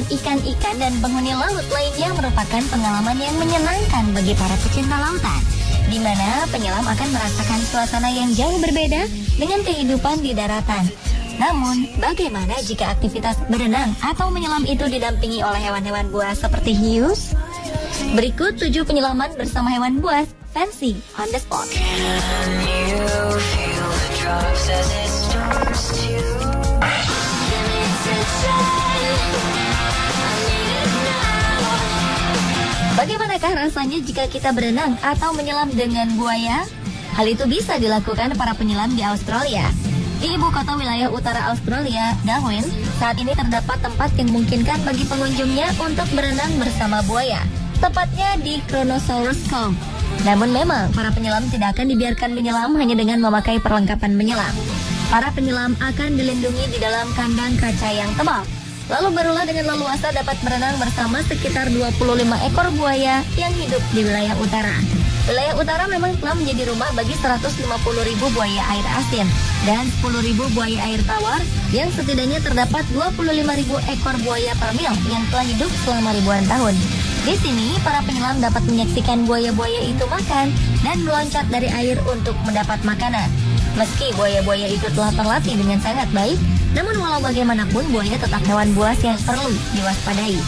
ikan-ikan dan penghuni laut lainnya merupakan pengalaman yang menyenangkan bagi para pecinta lautan, di mana penyelam akan merasakan suasana yang jauh berbeda dengan kehidupan di daratan. Namun, bagaimana jika aktivitas berenang atau menyelam itu didampingi oleh hewan-hewan buas seperti hiu? Berikut 7 penyelaman bersama hewan buas, Fancy on the spot. Bagaimanakah rasanya jika kita berenang atau menyelam dengan buaya? Hal itu bisa dilakukan para penyelam di Australia. Di ibu kota wilayah utara Australia, Darwin, saat ini terdapat tempat yang memungkinkan bagi pengunjungnya untuk berenang bersama buaya, tepatnya di Kronosaurus Cove. Namun memang, para penyelam tidak akan dibiarkan menyelam hanya dengan memakai perlengkapan menyelam. Para penyelam akan dilindungi di dalam kandang kaca yang tebal. Lalu barulah dengan leluasa dapat berenang bersama sekitar 25 ekor buaya yang hidup di wilayah utara. Wilayah utara memang telah menjadi rumah bagi 150.000 buaya air asin dan 10.000 buaya air tawar yang setidaknya terdapat 25.000 ekor buaya per mil yang telah hidup selama ribuan tahun. Di sini, para penyelam dapat menyaksikan buaya-buaya itu makan dan meloncat dari air untuk mendapat makanan. Meski buaya-buaya itu telah terlatih dengan sangat baik, namun walau bagaimanapun buaya tetap hewan buas yang perlu diwaspadai.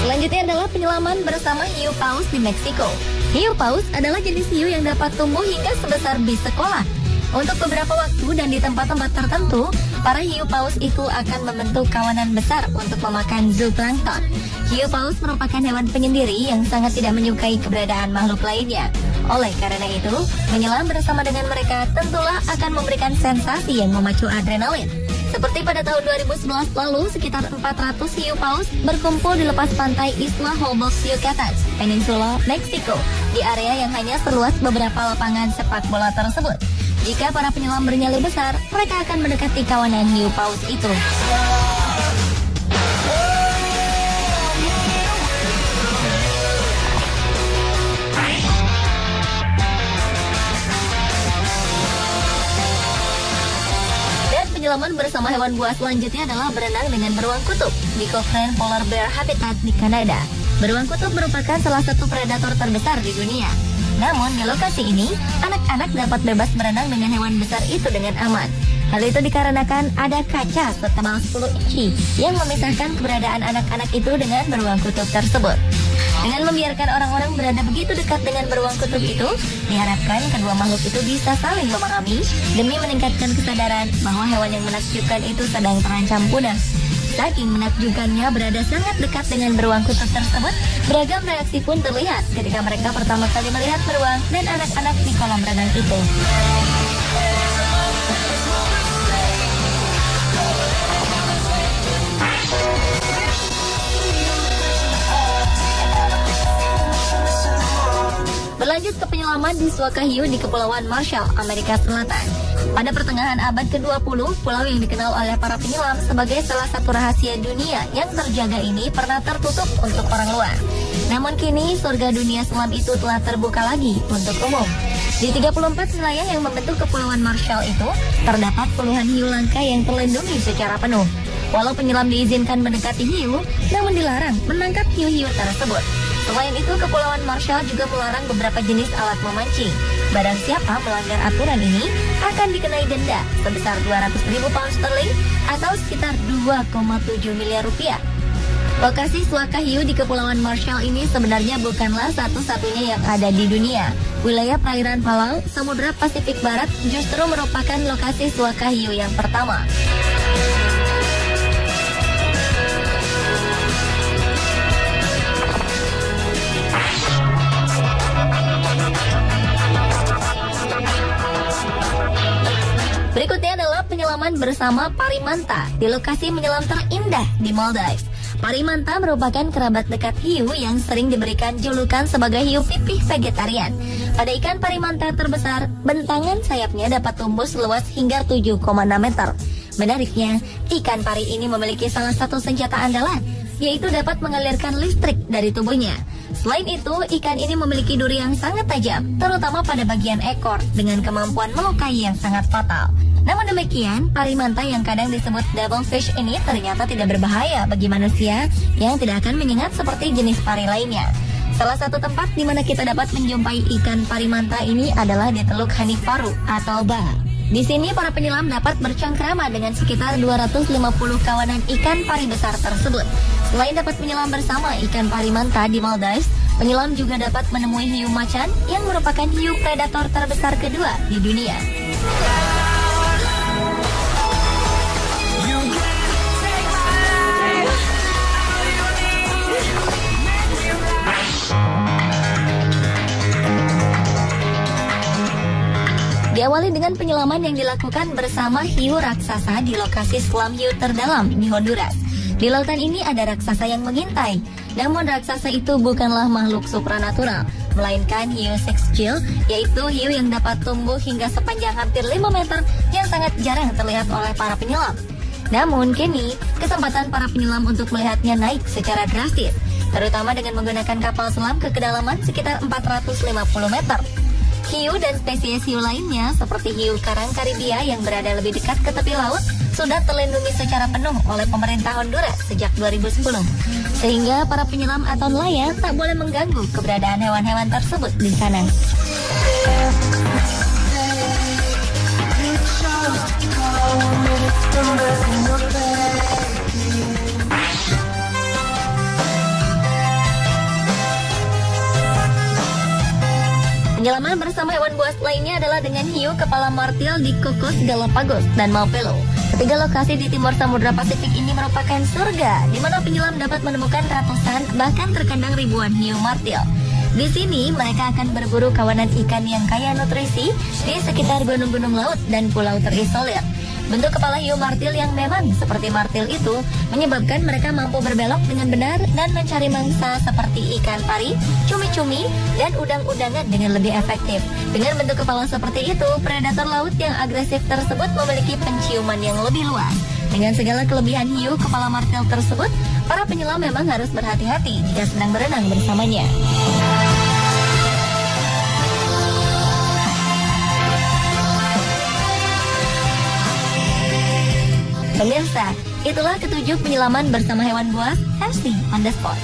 Selanjutnya adalah penyelaman bersama hiu paus di Meksiko. Hiu paus adalah jenis hiu yang dapat tumbuh hingga sebesar bis sekolah. Untuk beberapa waktu dan di tempat-tempat tertentu, para hiu paus itu akan membentuk kawanan besar untuk memakan zooplankton. Hiu paus merupakan hewan penyendiri yang sangat tidak menyukai keberadaan makhluk lainnya. Oleh karena itu, menyelam bersama dengan mereka tentulah akan memberikan sensasi yang memacu adrenalin. Seperti pada tahun 2011 lalu, sekitar 400 hiu paus berkumpul di lepas pantai Isla Holbox Yucatan, Peninsula Meksiko, di area yang hanya seluas beberapa lapangan sepak bola tersebut. Jika para penyelam bernyali besar, mereka akan mendekati kawanan hiu paus itu. Penyelaman bersama hewan buas selanjutnya adalah berenang dengan beruang kutub di Cochrane Polar Bear Habitat di Kanada. Beruang kutub merupakan salah satu predator terbesar di dunia. Namun di lokasi ini, anak-anak dapat bebas berenang dengan hewan besar itu dengan aman. Hal itu dikarenakan ada kaca setebal 10 inci yang memisahkan keberadaan anak-anak itu dengan beruang kutub tersebut. Dengan membiarkan orang-orang berada begitu dekat dengan beruang kutub itu, diharapkan kedua makhluk itu bisa saling memahami demi meningkatkan kesadaran bahwa hewan yang menakjubkan itu sedang terancam punah. Saking menakjubkannya berada sangat dekat dengan beruang kutub tersebut, beragam reaksi pun terlihat ketika mereka pertama kali melihat beruang dan anak-anak di kolam renang itu. Berlanjut ke penyelaman di Suaka Hiu di Kepulauan Marshall, Amerika Selatan. Pada pertengahan abad ke-20, pulau yang dikenal oleh para penyelam sebagai salah satu rahasia dunia yang terjaga ini pernah tertutup untuk orang luar. Namun kini, surga dunia selam itu telah terbuka lagi untuk umum. Di 34 wilayah yang membentuk Kepulauan Marshall itu, terdapat puluhan hiu langka yang terlindungi secara penuh. Walau penyelam diizinkan mendekati hiu, namun dilarang menangkap hiu-hiu tersebut. Selain itu, Kepulauan Marshall juga melarang beberapa jenis alat memancing. Barang siapa melanggar aturan ini akan dikenai denda sebesar 200.000 pound sterling atau sekitar 2,7 miliar rupiah. Lokasi Suaka Hiu di Kepulauan Marshall ini sebenarnya bukanlah satu-satunya yang ada di dunia. Wilayah perairan Palau, Samudra Pasifik Barat justru merupakan lokasi Suaka Hiu yang pertama. Berikutnya adalah penyelaman bersama parimanta di lokasi menyelam terindah di Maldives. Parimanta merupakan kerabat dekat hiu yang sering diberikan julukan sebagai hiu pipih vegetarian. Pada ikan parimanta terbesar, bentangan sayapnya dapat tumbuh seluas hingga 7,6 meter. Menariknya, ikan pari ini memiliki salah satu senjata andalan, yaitu dapat mengalirkan listrik dari tubuhnya. Selain itu, ikan ini memiliki duri yang sangat tajam, terutama pada bagian ekor, dengan kemampuan melukai yang sangat fatal. Namun demikian, pari manta yang kadang disebut devil fish ini ternyata tidak berbahaya bagi manusia yang tidak akan menyengat seperti jenis pari lainnya. Salah satu tempat di mana kita dapat menjumpai ikan pari manta ini adalah di Teluk Hanifaru atau Ba. Di sini para penyelam dapat bercengkrama dengan sekitar 250 kawanan ikan pari besar tersebut. Selain dapat menyelam bersama ikan pari manta di Maldives, penyelam juga dapat menemui hiu macan yang merupakan hiu predator terbesar kedua di dunia. Diawali dengan penyelaman yang dilakukan bersama hiu raksasa di lokasi selam hiu terdalam di Honduras. Di lautan ini ada raksasa yang mengintai. Namun raksasa itu bukanlah makhluk supranatural, melainkan hiu sexgill, yaitu hiu yang dapat tumbuh hingga sepanjang hampir 5 meter yang sangat jarang terlihat oleh para penyelam. Namun kini, kesempatan para penyelam untuk melihatnya naik secara drastis, terutama dengan menggunakan kapal selam ke kedalaman sekitar 450 meter. Hiu dan spesies hiu lainnya seperti hiu karang Karibia yang berada lebih dekat ke tepi laut sudah terlindungi secara penuh oleh pemerintah Honduras sejak 2010. Sehingga para penyelam atau nelayan tak boleh mengganggu keberadaan hewan-hewan tersebut di sana. Penyelaman bersama hewan buas lainnya adalah dengan hiu kepala martil di Cocos Galapagos dan Malpelo. Ketiga lokasi di timur Samudra Pasifik ini merupakan surga, di mana penyelam dapat menemukan ratusan bahkan terkadang ribuan hiu martil. Di sini mereka akan berburu kawanan ikan yang kaya nutrisi di sekitar gunung-gunung laut dan pulau terisolir. Bentuk kepala hiu martil yang memang seperti martil itu menyebabkan mereka mampu berbelok dengan benar dan mencari mangsa seperti ikan pari, cumi-cumi, dan udang-udangan dengan lebih efektif. Dengan bentuk kepala seperti itu, predator laut yang agresif tersebut memiliki penciuman yang lebih luas. Dengan segala kelebihan hiu kepala martil tersebut, para penyelam memang harus berhati-hati jika sedang berenang bersamanya. Pemirsa, itulah ketujuh penyelaman bersama hewan buas, Hasty on the Spot.